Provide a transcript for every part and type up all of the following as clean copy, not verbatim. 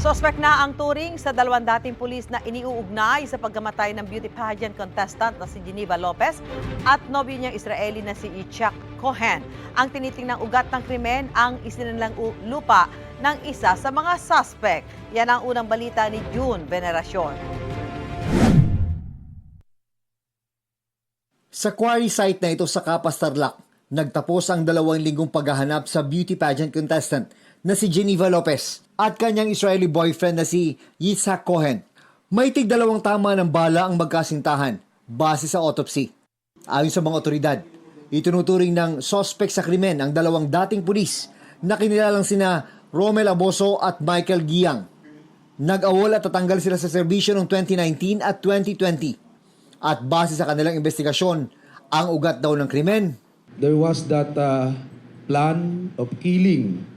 Suspect na ang turing sa dalawang dating pulis na iniuugnay sa pagkamatay ng beauty pageant contestant na si Geneva Lopez at nobyo niyang Israeli na si Yitzhak Cohen. Ang tinitingnang ugat ng krimen ang isinilang lupa ng isa sa mga suspect. Yan ang unang balita ni June Veneracion. Sa quarry site na ito sa Capas, Tarlac, nagtapos ang 2 linggong paghahanap sa beauty pageant contestant na si Geneva Lopez at kanyang Israeli boyfriend na si Yitzhak Cohen. May tig-2 tama ng bala ang magkasintahan base sa autopsy. Ayon sa mga otoridad, itinuturing ng suspect sa krimen ang 2 dating pulis na kinilalang sina Romel Aboso at Michael Giang. Nag-awol at tatanggal sila sa serbisyo noong 2019 at 2020. At base sa kanilang investigasyon, ang ugat daw ng krimen. There was that plan of killing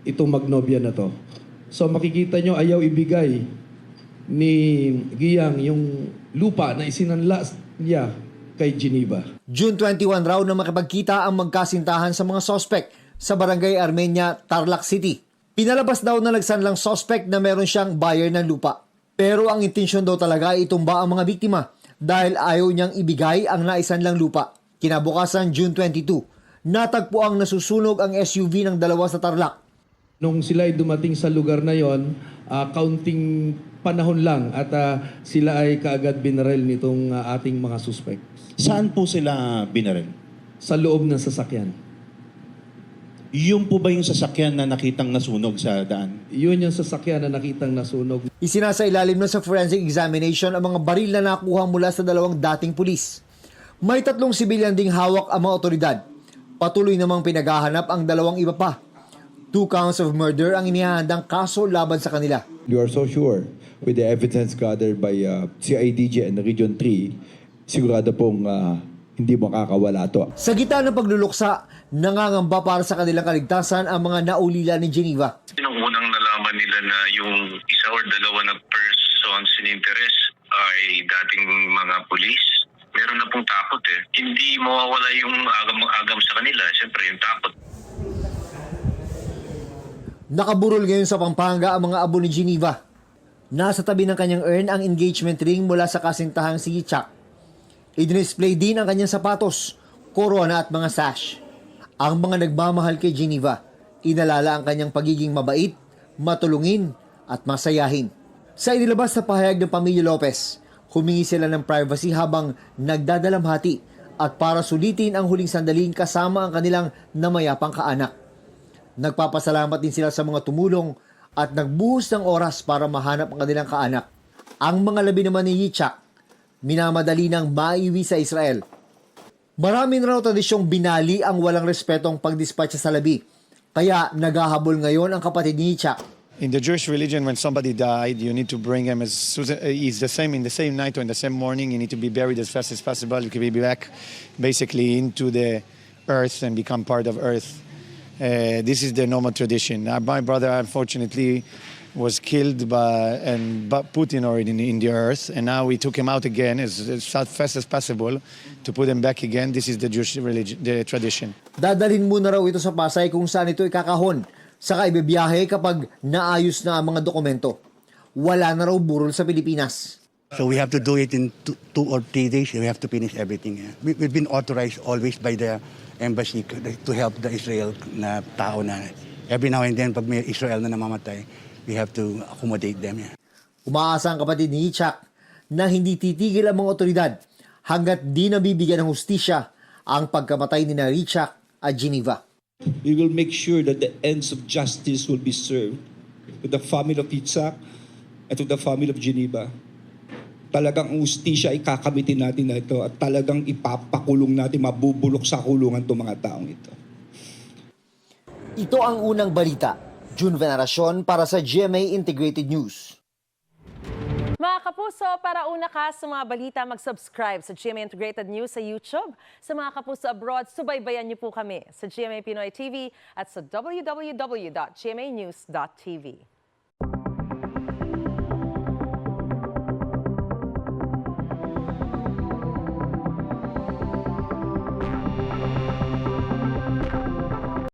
itong magnobya na to. So makikita nyo, ayaw ibigay ni Giyang yung lupa na isinanla niya kay Geneva. June 21 raw na makipagkita ang magkasintahan sa mga suspect sa Barangay Armenia, Tarlac City. Pinalabas daw na nagsanlang suspect na meron siyang buyer ng lupa. Pero ang intensyon daw talaga ay itumba ang mga biktima dahil ayaw niyang ibigay ang naisanlang lupa. Kinabukasan June 22, natagpo ang nasusunog ang SUV ng 2 sa Tarlac. Nung sila ay dumating sa lugar na yon, kaunting panahon lang at sila ay kaagad binaril nitong ating mga suspect. Saan po sila binaril? Sa loob ng sasakyan. Yung po ba yung sasakyan na nakitang nasunog sa daan? Yun yung sasakyan na nakitang nasunog. Isinasailalim na sa forensic examination ang mga baril na nakuha mula sa 2 dating pulis. May 3 sibilyan ding hawak ang mga otoridad. Patuloy namang pinaghahanap ang 2 iba pa. 2 counts of murder ang inihahandang kaso laban sa kanila. We are so sure with the evidence gathered by CIDG and Region 3, sigurado pong hindi makakawala to. Sa gitna ng pagluluksa, nangangamba para sa kanilang kaligtasan ang mga naulila ni Geneva. Nung unang nalaman nila na yung isa or 2 na persons in interest ay dating mga pulis, meron na pong takot eh. Hindi mawawala yung agam sa kanila, siyempre yung takot. Nakaburol ngayon sa Pampanga ang mga abo ni Geneva. Nasa tabi ng kanyang urn ang engagement ring mula sa kasintahang si Yitzhak. I-display din ang kanyang sapatos, korona at mga sash. Ang mga nagmamahal kay Geneva, inalala ang kanyang pagiging mabait, matulungin at masayahin. Sa inilabas na pahayag ng pamilya Lopez, humingi sila ng privacy habang nagdadalamhati at para sulitin ang huling sandaling kasama ang kanilang namayapang kaanak. Nagpapasalamat din sila sa mga tumulong at nagbuhos ng oras para mahanap ang kanilang kaanak. Ang mga labi naman ni Yitzhak, minamadali ng maiwi sa Israel. Maraming raw tradisyong binali ang walang respetong pagdispatcha sa labi. Kaya naghahabol ngayon ang kapatid ni Yitzhak. In the Jewish religion, when somebody died, you need to bring him he's the same in the same night or in the same morning. You need to be buried as fast as possible. You can be back basically into the earth and become part of earth. This is the normal tradition. My brother, unfortunately, was killed and put in already in the earth, and now we took him out again as fast as possible to put him back again. This is the Jewish religion, the tradition. Dadalhin muna raw ito sa Pasay kung saan ito ikakahon. Saka ibibiyahe kapag naayos na ang mga dokumento. Wala na raw burol sa Pilipinas. So we have to do it in 2 or 3 days. We have to finish everything. We've been authorized always by the embassy to help the Israel na tao na every now and then pag may Israel na namamatay, we have to accommodate them. Umaasa ang kapatid ni Yitzhak na hindi titigil ang mga otoridad hanggat di nabibigyan ng hustisya ang pagkamatay ni Yitzhak at Geneva. We will make sure that the ends of justice will be served to the family of Yitzhak and to the family of Geneva. Talagang ang hustisya ay kakamitin natin na ito at talagang ipapakulong natin, mabubulok sa kulungan itong mga taong ito. Ito ang unang balita. June Veneracion para sa GMA Integrated News. Mga kapuso, para una ka sa mga balita, mag-subscribe sa GMA Integrated News sa YouTube. Sa mga kapuso abroad, subaybayan niyo po kami sa GMA Pinoy TV at sa www.gmanews.tv.